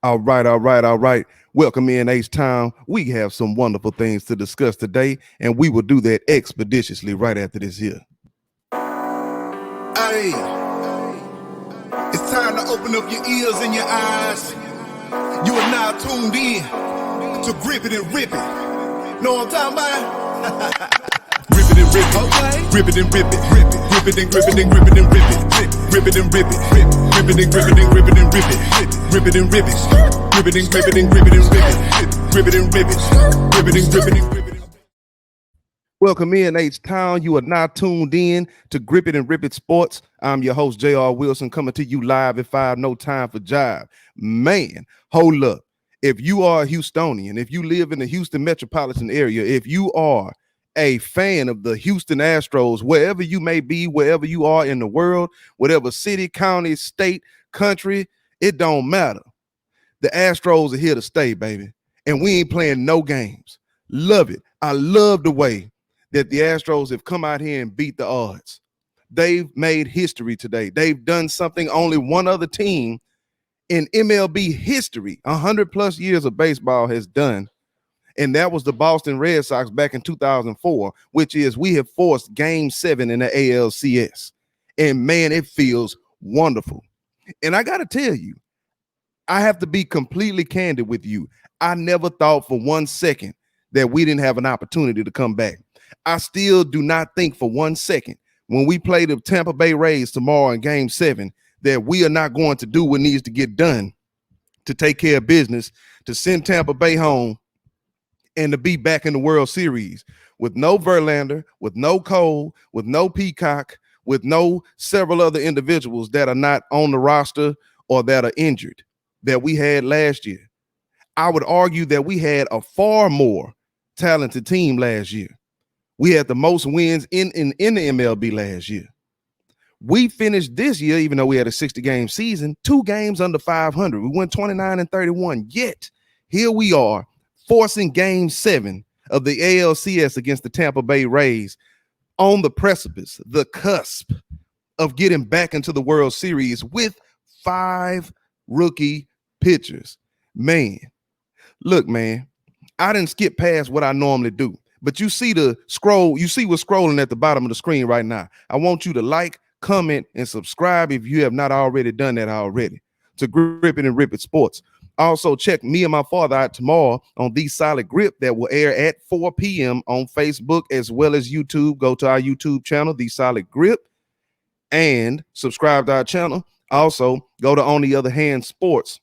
All right. Welcome in H-Town. We have some wonderful things to discuss today, and we will do that expeditiously right after this here. Hey, it's time to open up your ears and your eyes. You are now tuned in to Grip It and Rip It. Know what I'm talking about? Rip it and rip it, okay. Rip it and rip it, rip it, rip it and grip it and grip it and rip it, rip it and rip it, rip it and grip it and grip it and rip it, rip it and rip it, rip it and grip it and grip it and rip it, rip it and rip it, rip it and grip it and rip it. Welcome in H-Town. You are now tuned in to Grip It and Rip It Sports. I'm your host, J.R. Wilson, coming to you live at 5, no time for jive. Man, hold up. If you are a Houstonian, if you live in the Houston metropolitan area, if you are a fan of the Houston Astros, wherever you may be, wherever you are in the world, whatever city, county, state, country, it don't matter. The Astros are here to stay, baby. And we ain't playing no games. Love it. I love the way that the Astros have come out here and beat the odds. They've made history today. They've done something only one other team in MLB history, 100 plus years of baseball, has done. And that was the Boston Red Sox back in 2004, which is we have forced Game 7 in the ALCS. And man, it feels wonderful. And I got to tell you, I have to be completely candid with you. I never thought for 1 second that we didn't have an opportunity to come back. I still do not think for 1 second when we play the Tampa Bay Rays tomorrow in Game 7 that we are not going to do what needs to get done to take care of business, to send Tampa Bay home, and to be back in the World Series with no Verlander, with no Cole, with no Peacock, with no several other individuals that are not on the roster or that are injured that we had last year. I would argue that we had a far more talented team last year. We had the most wins in the MLB last year. We finished this year, even though we had a 60-game season, 2 games under 500. We went 29-31. Yet, here we are, forcing Game 7 of the ALCS against the Tampa Bay Rays on the precipice, the cusp of getting back into the World Series with 5 rookie pitchers. Man, look, man, I didn't skip past what I normally do, but you see the scroll, you see what's scrolling at the bottom of the screen right now. I want you to like, comment, and subscribe if you have not already done that already to Grip It and Rip It Sports. Also, check me and my father out tomorrow on The Solid Grip that will air at 4 p.m. on Facebook as well as YouTube. Go to our YouTube channel, The Solid Grip, and subscribe to our channel. Also, go to On the Other Hand Sports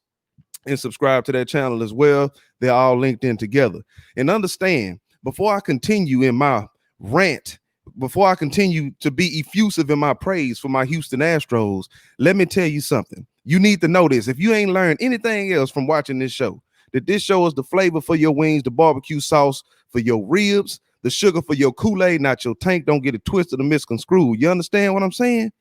and subscribe to that channel as well. They're all linked in together. And understand, before I continue in my rant, before I continue to be effusive in my praise for my Houston Astros, let me tell you something. You need to know this. If you ain't learned anything else from watching this show, that this show is the flavor for your wings, the barbecue sauce for your ribs, the sugar for your Kool-Aid, not your tank. Don't get it twisted or misconstrued. You understand what I'm saying?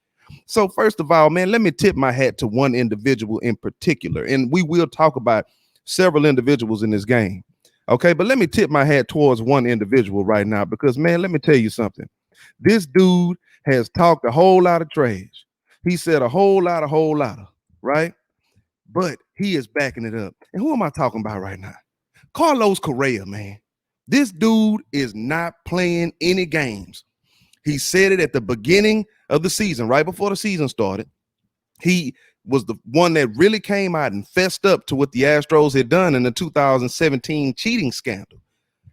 So first of all, man, let me tip my hat to one individual in particular. And we will talk about several individuals in this game. Okay, but let me tip my hat towards one individual right now because, man, let me tell you something. This dude has talked a whole lot of trash. He said a whole lot of, right? But he is backing it up. And who am I talking about right now? Carlos Correa, man. This dude is not playing any games. He said it at the beginning of the season, right before the season started. He was the one that really came out and fessed up to what the Astros had done in the 2017 cheating scandal.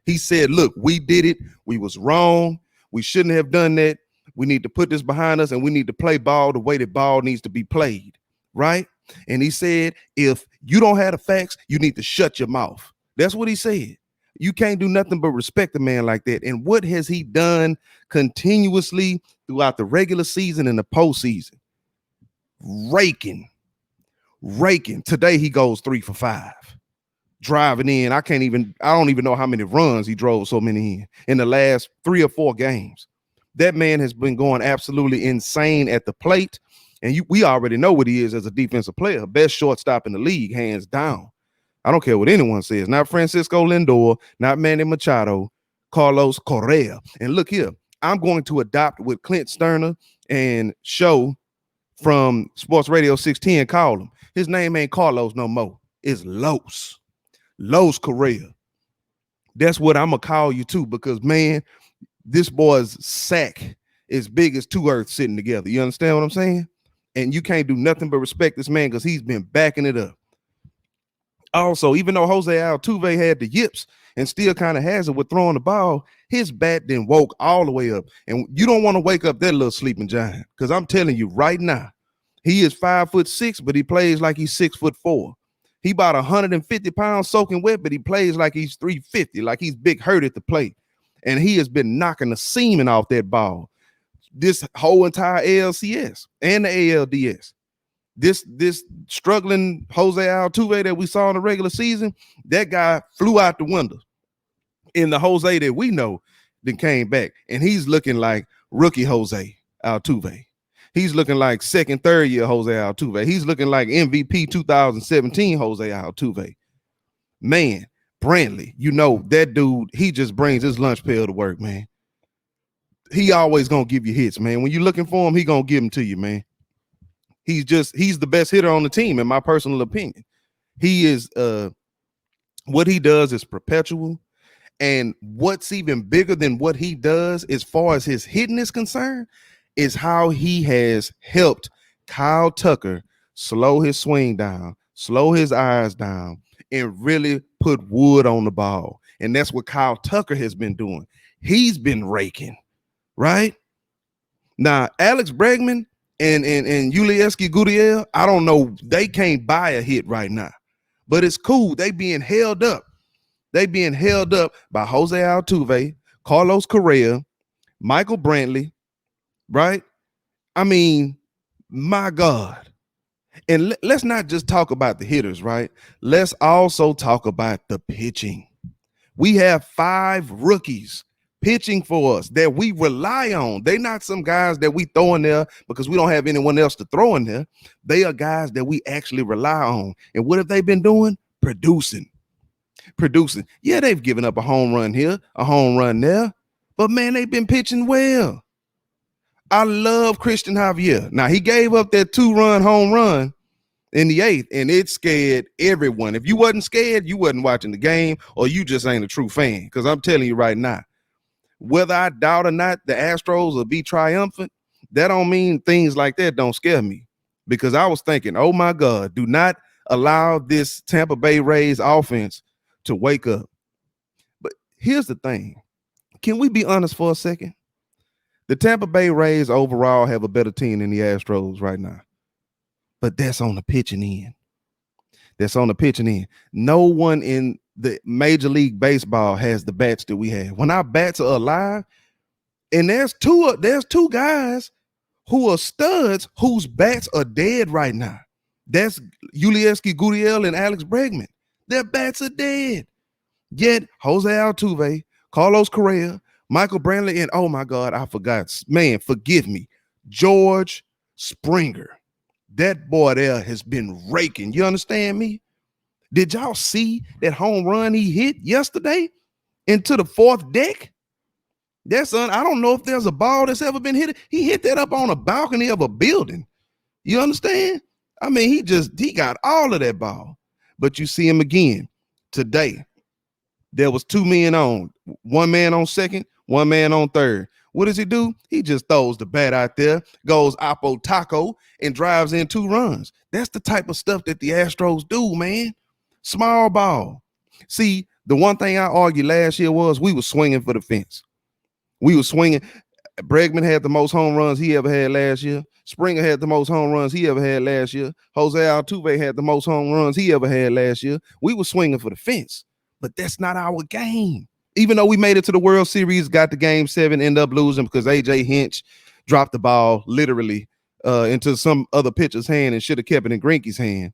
He said, look, we did it. We was wrong. We shouldn't have done that. We need to put this behind us and we need to play ball the way that ball needs to be played, right? And he said, if you don't have the facts, you need to shut your mouth. That's what he said. You can't do nothing but respect a man like that. And what has he done continuously throughout the regular season and the postseason? Raking. Today he goes 3 for 5. Driving in. I don't even know how many runs he drove so many in the last 3 or 4 games. That man has been going absolutely insane at the plate. And we already know what he is as a defensive player. Best shortstop in the league, hands down. I don't care what anyone says. Not Francisco Lindor, not Manny Machado, Carlos Correa. And look here, I'm going to adopt what Clint Sterner and Show from Sports Radio 610 called him. His name ain't Carlos no more. is Los Correa. That's what I'm gonna call you too, because man, this boy's sack is big as two earths sitting together. You understand what I'm saying? And you can't do nothing but respect this man because he's been backing it up. Also, even though Jose Altuve had the yips and still kind of has it with throwing the ball, his bat then woke all the way up. And you don't want to wake up that little sleeping giant, because I'm telling you right now, he is 5'6", but he plays like he's 6'4". He about 150 pounds soaking wet, but he plays like he's 350, like he's big hurt at the plate. And he has been knocking the semen off that ball this whole entire ALCS and the ALDS. This struggling Jose Altuve that we saw in the regular season, that guy flew out the window. In the Jose that we know then came back, and he's looking like rookie Jose Altuve. He's looking like second, third year Jose Altuve. He's looking like MVP 2017 Jose Altuve. Man, Brantley, you know, that dude, he just brings his lunch pail to work, man. He always gonna give you hits, man. When you're looking for him, he gonna give them to you, man. He's the best hitter on the team, in my personal opinion. He is what he does is perpetual. And what's even bigger than what he does as far as his hitting is concerned is how he has helped Kyle Tucker slow his swing down, slow his eyes down, and really put wood on the ball. And that's what Kyle Tucker has been doing. He's been raking, right? Now, Alex Bregman and Yulieski Gurriel, I don't know, they can't buy a hit right now. But it's cool. They being held up. They being held up by Jose Altuve, Carlos Correa, Michael Brantley, right? I mean, my God. And let's not just talk about the hitters, right? Let's also talk about the pitching. We have 5 rookies pitching for us that we rely on. They're not some guys that we throw in there because we don't have anyone else to throw in there. They are guys that we actually rely on. And what have they been doing? Producing. Yeah, they've given up a home run here, a home run there, but man, they've been pitching well. I love Christian Javier. Now, he gave up that 2-run home run in the 8th, and it scared everyone. If you wasn't scared, you wasn't watching the game, or you just ain't a true fan, because I'm telling you right now, whether I doubt or not the Astros will be triumphant, that don't mean things like that don't scare me, because I was thinking, oh my God, do not allow this Tampa Bay Rays offense to wake up. But here's the thing. Can we be honest for a second? The Tampa Bay Rays overall have a better team than the Astros right now. But that's on the pitching end. No one in the Major League Baseball has the bats that we have. When our bats are alive, and there's two guys who are studs whose bats are dead right now. That's Yulieski Gurriel and Alex Bregman. Their bats are dead. Yet Jose Altuve, Carlos Correa, Michael Brantley, and oh my God, I forgot. Man, forgive me. George Springer. That boy there has been raking. You understand me? Did y'all see that home run he hit yesterday into the 4th deck? I don't know if there's a ball that's ever been hit. He hit that up on a balcony of a building. You understand? I mean, he got all of that ball. But you see him again today. There was 2 men on, 1 man on second, 1 man on third. What does he do? He just throws the bat out there, goes Apo Taco, and drives in 2 runs. That's the type of stuff that the Astros do, man. Small ball. See, the one thing I argued last year was we were swinging for the fence. We were swinging. Bregman had the most home runs he ever had last year. Springer had the most home runs he ever had last year. Jose Altuve had the most home runs he ever had last year. We were swinging for the fence, but that's not our game. Even though we made it to the World Series, got to Game 7, end up losing because A.J. Hinch dropped the ball literally into some other pitcher's hand and should have kept it in Greinke's hand.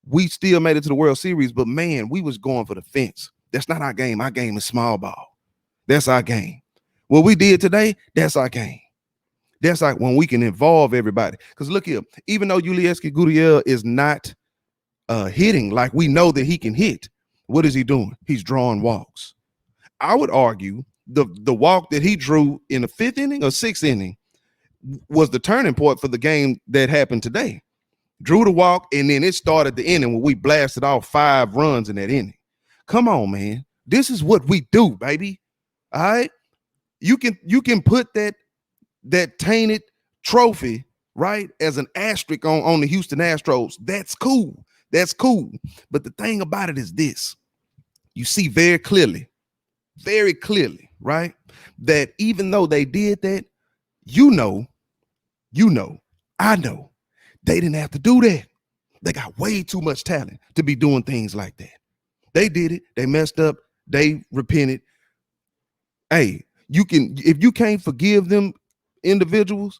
We still made it to the World Series, but man, we was going for the fence. That's not our game. Our game is small ball. That's our game. What we did today, that's our game. That's like when we can involve everybody. Because look here, even though Yulieski Gurriel is not hitting like we know that he can hit, what is he doing? He's drawing walks. I would argue the walk that he drew in the 5th inning or 6th inning was the turning point for the game that happened today. drew the walk, and then it started the inning when we blasted off 5 runs in that inning. Come on, man. This is what we do, baby. All right. You can put that tainted trophy, right, as an asterisk on the Houston Astros. That's cool. That's cool. But the thing about it is this. You see very clearly, right, that even though they did that, I know they didn't have to do that. They got way too much talent to be doing things like that. They did it. They messed up. They repented. Hey, if you can't forgive them individuals,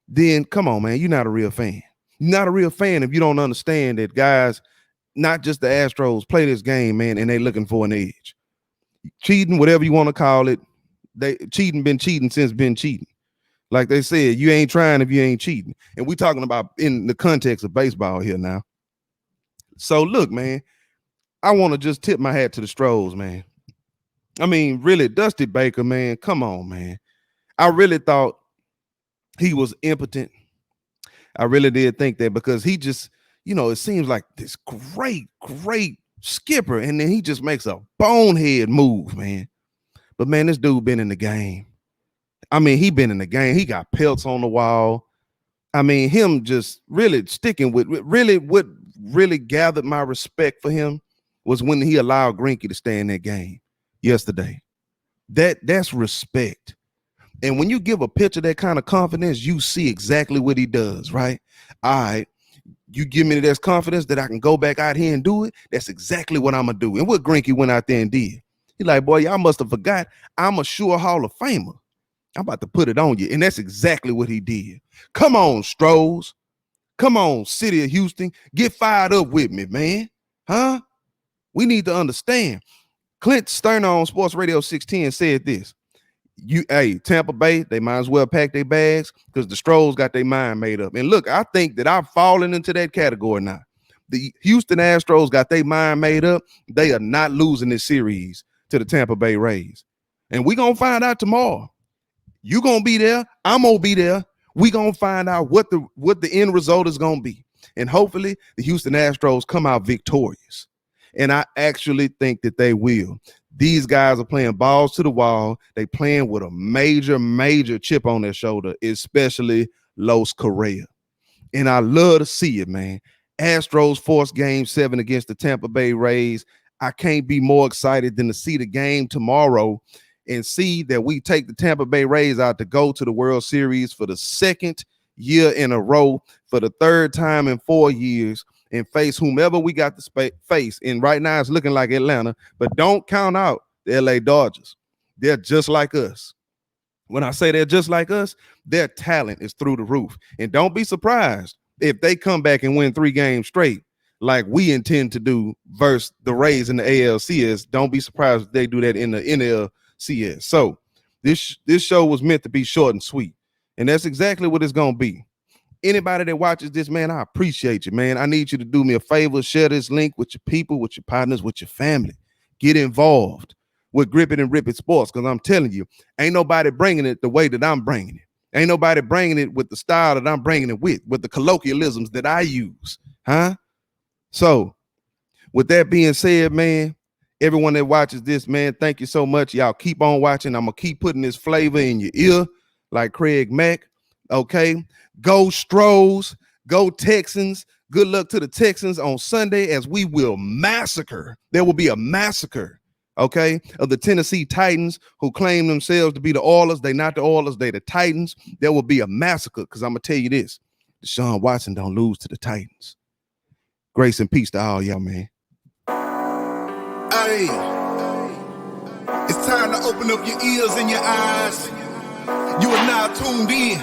then come on, man, you're not a real fan. You're not a real fan if you don't understand that guys, not just the Astros, play this game, man, and they looking for an edge. Cheating, whatever you want to call it, been cheating since been cheating. Like they said, you ain't trying if you ain't cheating. And we talking about in the context of baseball here now. So look, man, I want to just tip my hat to the Astros, man. I mean, really, Dusty Baker, man, come on, man. I really thought he was impotent. I really did think that because he just, it seems like this great skipper, and then he just makes a bonehead move, man. But, man, this dude been in the game. I mean, he been in the game. He got pelts on the wall. I mean, him just really sticking with what really gathered my respect for him was when he allowed Greinke to stay in that game yesterday. That's respect. And when you give a pitcher that kind of confidence, you see exactly what he does, right? All right, you give me that confidence that I can go back out here and do it. That's exactly what I'm going to do. And what Greinke went out there and did. He's like, boy, y'all must have forgot I'm a sure Hall of Famer. I'm about to put it on you. And that's exactly what he did. Come on, Stros. Come on, City of Houston. Get fired up with me, man. Huh? We need to understand. Clint Sterner on Sports Radio 610 said this. Tampa Bay, they might as well pack their bags because the Stros got their mind made up. And look, I think that I've fallen into that category now. The Houston Astros got their mind made up. They are not losing this series to the Tampa Bay Rays. And we're going to find out tomorrow. You're going to be there. I'm going to be there. We're going to find out what the end result is going to be. And hopefully the Houston Astros come out victorious. And I actually think that they will. These guys are playing balls to the wall. They playing with a major chip on their shoulder, especially Los Correa. And I love to see it, man. Astros forced Game 7 against the Tampa Bay Rays. I can't be more excited than to see the game tomorrow and see that we take the Tampa Bay Rays out to go to the World Series for the second year in a row, for the third time in 4 years, and face whomever we got to face. And right now it's looking like Atlanta, but don't count out the LA Dodgers. They're just like us. When I say they're just like us, their talent is through the roof. And don't be surprised if they come back and win 3 games straight like we intend to do versus the Rays in the ALCS. Don't be surprised if they do that in the NLCS. So this show was meant to be short and sweet. And that's exactly what it's going to be. Anybody that watches this, man, I appreciate you, man. I need you to do me a favor. Share this link with your people, with your partners, with your family. Get involved with Grip It and Rip It Sports, because I'm telling you, ain't nobody bringing it the way that I'm bringing it. Ain't nobody bringing it with the style that I'm bringing it with the colloquialisms that I use, huh? So with that being said, man, everyone that watches this, man, thank you so much. Y'all keep on watching. I'm going to keep putting this flavor in your ear like Craig Mack, okay? Go Stros, go Texans. Good luck to the Texans on Sunday as we will massacre. There will be a massacre, okay, of the Tennessee Titans who claim themselves to be the Oilers. They not the Oilers, they the Titans. There will be a massacre because I'm going to tell you this. Deshaun Watson don't lose to the Titans. Grace and peace to all y'all, man. Hey, it's time to open up your ears and your eyes. You are now tuned in